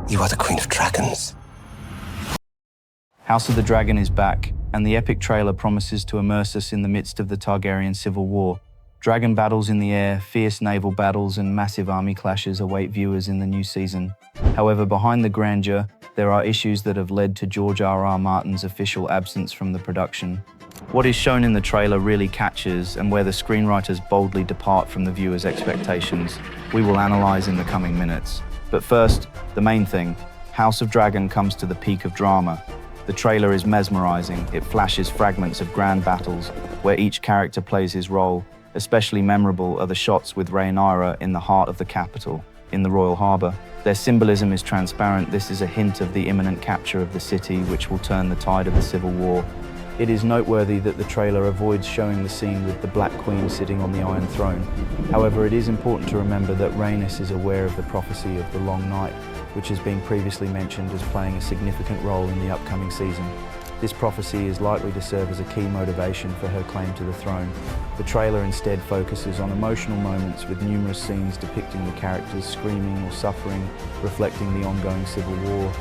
You are the Queen of Dragons. House of the Dragon is back, and the epic trailer promises to immerse us in the midst of the Targaryen civil war. Dragon battles in the air, fierce naval battles, and massive army clashes await viewers in the new season. However, behind the grandeur, there are issues that have led to George R.R. Martin's official absence from the production. What is shown in the trailer really catches, and where the screenwriters boldly depart from the viewer's expectations, we will analyze in the coming minutes. But first, the main thing, House of Dragon comes to the peak of drama. The trailer is mesmerizing. It flashes fragments of grand battles where each character plays his role. Especially memorable are the shots with Rhaenyra in the heart of the capital, in the royal harbour. Their symbolism is transparent. This is a hint of the imminent capture of the city, which will turn the tide of the civil war. It is noteworthy that the trailer avoids showing the scene with the Black Queen sitting on the Iron Throne. However, it is important to remember that Rhaenys is aware of the prophecy of the Long Night, which has been previously mentioned as playing a significant role in the upcoming season. This prophecy is likely to serve as a key motivation for her claim to the throne. The trailer instead focuses on emotional moments with numerous scenes depicting the characters screaming or suffering, reflecting the ongoing civil war.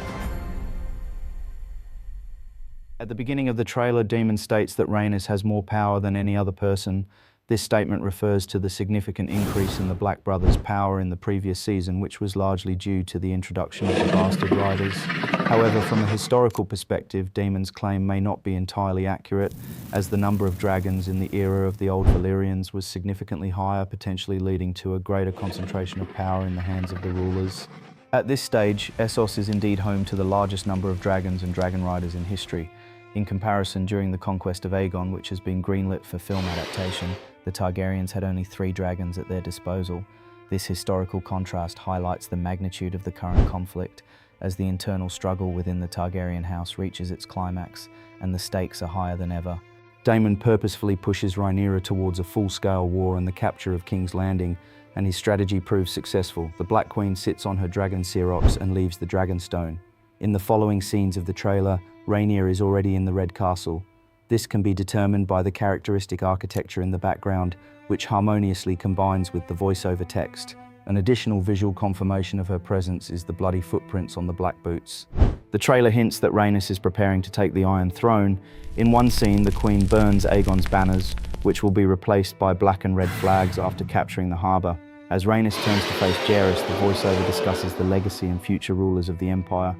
At the beginning of the trailer, Daemon states that Rhaenys has more power than any other person. This statement refers to the significant increase in the Black brothers' power in the previous season, which was largely due to the introduction of the Bastard Riders. However, from a historical perspective, Daemon's claim may not be entirely accurate, as the number of dragons in the era of the Old Valyrians was significantly higher, potentially leading to a greater concentration of power in the hands of the rulers. At this stage, Essos is indeed home to the largest number of dragons and dragon riders in history. In comparison, during the conquest of Aegon, which has been greenlit for film adaptation, the Targaryens had only 3 dragons at their disposal. This historical contrast highlights the magnitude of the current conflict, as the internal struggle within the Targaryen house reaches its climax, and the stakes are higher than ever. Daemon purposefully pushes Rhaenyra towards a full-scale war and the capture of King's Landing, and his strategy proves successful. The Black Queen sits on her dragon Syrox and leaves the Dragonstone. In the following scenes of the trailer, Rhaenyra is already in the Red Castle. This can be determined by the characteristic architecture in the background, which harmoniously combines with the voiceover text. An additional visual confirmation of her presence is the bloody footprints on the black boots. The trailer hints that Rhaenys is preparing to take the Iron Throne. In one scene, the Queen burns Aegon's banners, which will be replaced by black and red flags after capturing the harbour. As Rhaenys turns to face Jaehaerys, the voiceover discusses the legacy and future rulers of the Empire.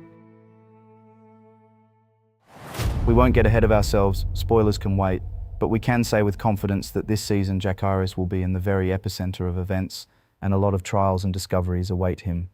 We won't get ahead of ourselves, spoilers can wait, but we can say with confidence that this season Jaehaerys will be in the very epicenter of events, and a lot of trials and discoveries await him.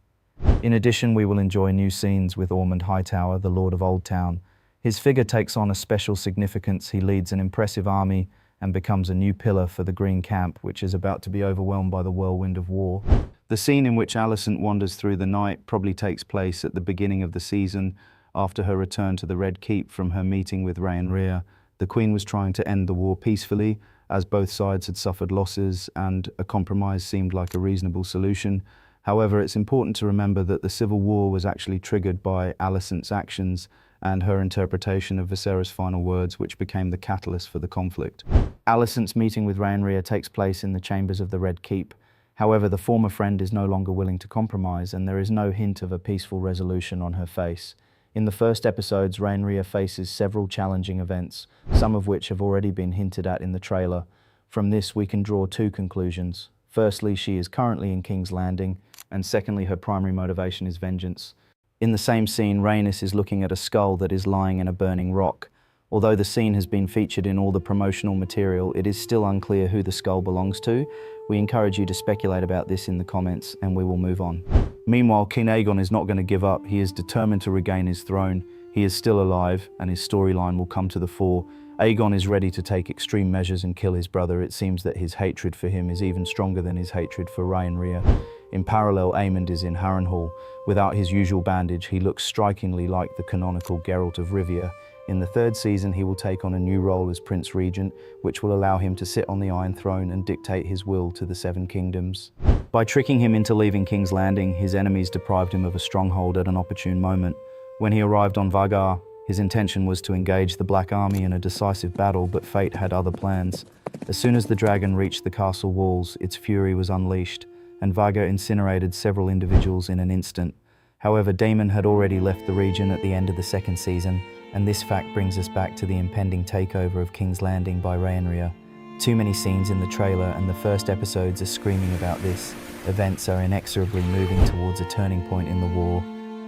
In addition, we will enjoy new scenes with Ormund Hightower, the Lord of Oldtown. His figure takes on a special significance. He leads an impressive army and becomes a new pillar for the Green Camp, which is about to be overwhelmed by the whirlwind of war. The scene in which Alicent wanders through the night probably takes place at the beginning of the season, after her return to the Red Keep from her meeting with Rhaenrya. The Queen was trying to end the war peacefully, as both sides had suffered losses and a compromise seemed like a reasonable solution. However, it's important to remember that the civil war was actually triggered by Alicent's actions and her interpretation of Viserys' final words, which became the catalyst for the conflict. Alicent's meeting with Rhaenrya takes place in the chambers of the Red Keep. However, the former friend is no longer willing to compromise, and there is no hint of a peaceful resolution on her face. In the first episodes, Rhaenyra faces several challenging events, some of which have already been hinted at in the trailer. From this, we can draw 2 conclusions. Firstly, she is currently in King's Landing, and secondly, her primary motivation is vengeance. In the same scene, Rhaenys is looking at a skull that is lying in a burning rock. Although the scene has been featured in all the promotional material, it is still unclear who the skull belongs to. We encourage you to speculate about this in the comments, and we will move on. Meanwhile, King Aegon is not going to give up. He is determined to regain his throne. He is still alive, and his storyline will come to the fore. Aegon is ready to take extreme measures and kill his brother. It seems that his hatred for him is even stronger than his hatred for Rhaenyra. In parallel, Aemond is in Harrenhal. Without his usual bandage, he looks strikingly like the canonical Geralt of Rivia. In the 3rd season, he will take on a new role as Prince Regent, which will allow him to sit on the Iron Throne and dictate his will to the 7 kingdoms. By tricking him into leaving King's Landing, his enemies deprived him of a stronghold at an opportune moment. When he arrived on Vhagar, his intention was to engage the Black Army in a decisive battle, but fate had other plans. As soon as the dragon reached the castle walls, its fury was unleashed, and Vhagar incinerated several individuals in an instant. However, Daemon had already left the region at the end of the second season, and this fact brings us back to the impending takeover of King's Landing by Rhaenrya. Too many scenes in the trailer, and the first episodes are screaming about this. Events are inexorably moving towards a turning point in the war.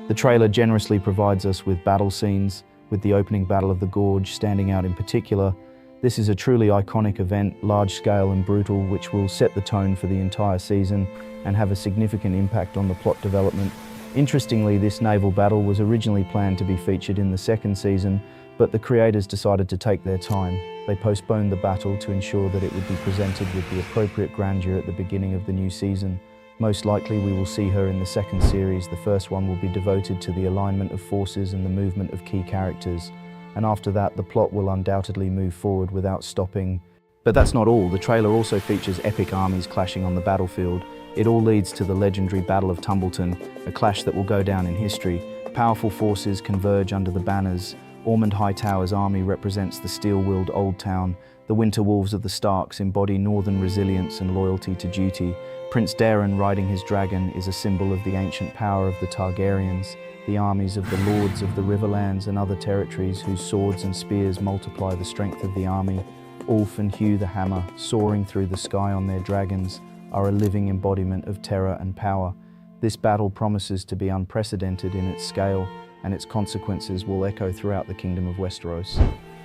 The trailer generously provides us with battle scenes, with the opening Battle of the Gorge standing out in particular. This is a truly iconic event, large-scale and brutal, which will set the tone for the entire season and have a significant impact on the plot development. Interestingly, this naval battle was originally planned to be featured in the second season, but the creators decided to take their time. They postponed the battle to ensure that it would be presented with the appropriate grandeur at the beginning of the new season. Most likely we will see her in the second series. The first one will be devoted to the alignment of forces and the movement of key characters. And after that, the plot will undoubtedly move forward without stopping. But that's not all. The trailer also features epic armies clashing on the battlefield. It all leads to the legendary Battle of Tumbleton, a clash that will go down in history. Powerful forces converge under the banners. Ormund Hightower's army represents the steel-willed Oldtown. The Winter Wolves of the Starks embody northern resilience and loyalty to duty. Prince Daeron riding his dragon is a symbol of the ancient power of the Targaryens, the armies of the lords of the Riverlands and other territories whose swords and spears multiply the strength of the army. Ulf and Hugh the Hammer, soaring through the sky on their dragons, are a living embodiment of terror and power. This battle promises to be unprecedented in its scale, and its consequences will echo throughout the Kingdom of Westeros.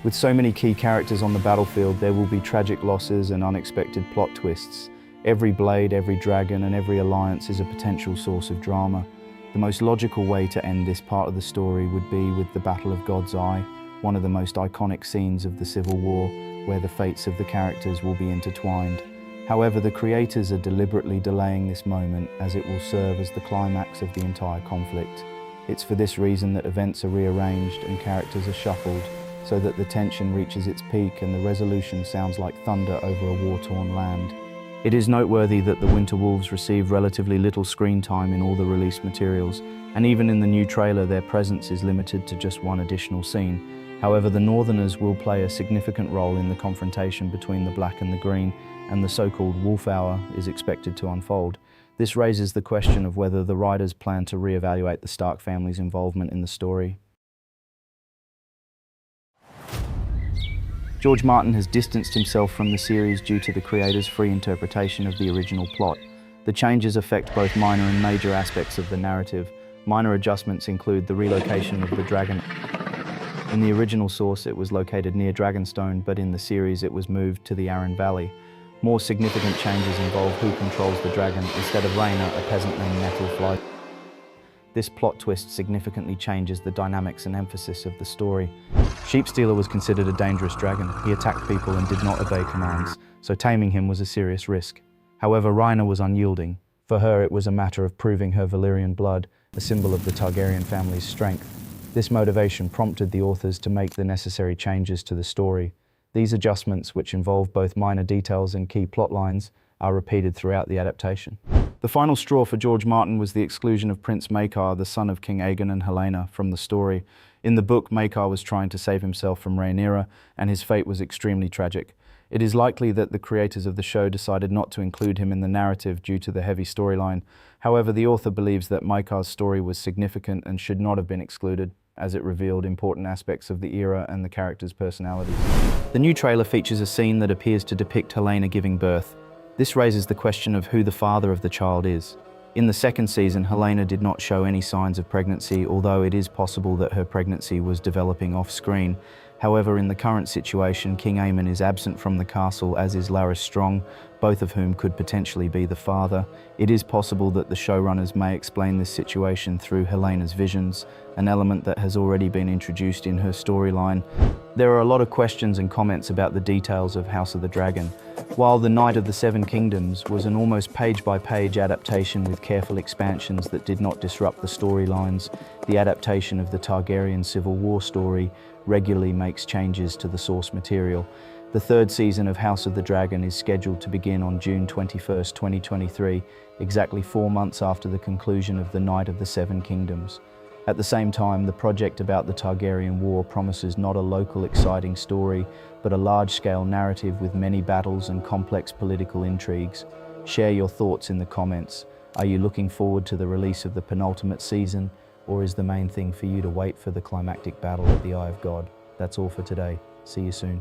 With so many key characters on the battlefield, there will be tragic losses and unexpected plot twists. Every blade, every dragon, and every alliance is a potential source of drama. The most logical way to end this part of the story would be with the Battle of God's Eye, one of the most iconic scenes of the Civil War, where the fates of the characters will be intertwined. However, the creators are deliberately delaying this moment, as it will serve as the climax of the entire conflict. It's for this reason that events are rearranged and characters are shuffled, so that the tension reaches its peak and the resolution sounds like thunder over a war-torn land. It is noteworthy that the Winter Wolves received relatively little screen time in all the released materials, and even in the new trailer their presence is limited to just one additional scene. However, the Northerners will play a significant role in the confrontation between the Black and the Green, and the so-called Wolf Hour is expected to unfold. This raises the question of whether the writers plan to re-evaluate the Stark family's involvement in the story. George Martin has distanced himself from the series due to the creators' free interpretation of the original plot. The changes affect both minor and major aspects of the narrative. Minor adjustments include the relocation of the dragon. In the original source, it was located near Dragonstone, but in the series it was moved to the Arryn Valley. More significant changes involve who controls the dragon. Instead of Rhaena, a peasant named Nettle flies. This plot twist significantly changes the dynamics and emphasis of the story. Sheepstealer was considered a dangerous dragon. He attacked people and did not obey commands, so taming him was a serious risk. However, Rhaena was unyielding. For her, it was a matter of proving her Valyrian blood, a symbol of the Targaryen family's strength. This motivation prompted the authors to make the necessary changes to the story. These adjustments, which involve both minor details and key plot lines, are repeated throughout the adaptation. The final straw for George Martin was the exclusion of Prince Maekar, the son of King Aegon and Helaena, from the story. In the book, Maekar was trying to save himself from Rhaenyra, and his fate was extremely tragic. It is likely that the creators of the show decided not to include him in the narrative due to the heavy storyline. However, the author believes that Maekar's story was significant and should not have been excluded, as it revealed important aspects of the era and the characters' personalities. The new trailer features a scene that appears to depict Helaena giving birth. This raises the question of who the father of the child is. In the second season, Helaena did not show any signs of pregnancy, although it is possible that her pregnancy was developing off-screen. However, in the current situation, King Aemond is absent from the castle, as is Larys Strong, both of whom could potentially be the father. It is possible that the showrunners may explain this situation through Helena's visions, an element that has already been introduced in her storyline. There are a lot of questions and comments about the details of House of the Dragon. While The Knight of the Seven Kingdoms was an almost page-by-page adaptation with careful expansions that did not disrupt the storylines, the adaptation of the Targaryen Civil War story regularly makes changes to the source material. The third season of House of the Dragon is scheduled to begin on June 21, 2023, exactly 4 months after the conclusion of The Knight of the Seven Kingdoms. At the same time, the project about the Targaryen War promises not a local exciting story, but a large-scale narrative with many battles and complex political intrigues. Share your thoughts in the comments. Are you looking forward to the release of the penultimate season, or is the main thing for you to wait for the climactic battle at the Eye of God? That's all for today. See you soon.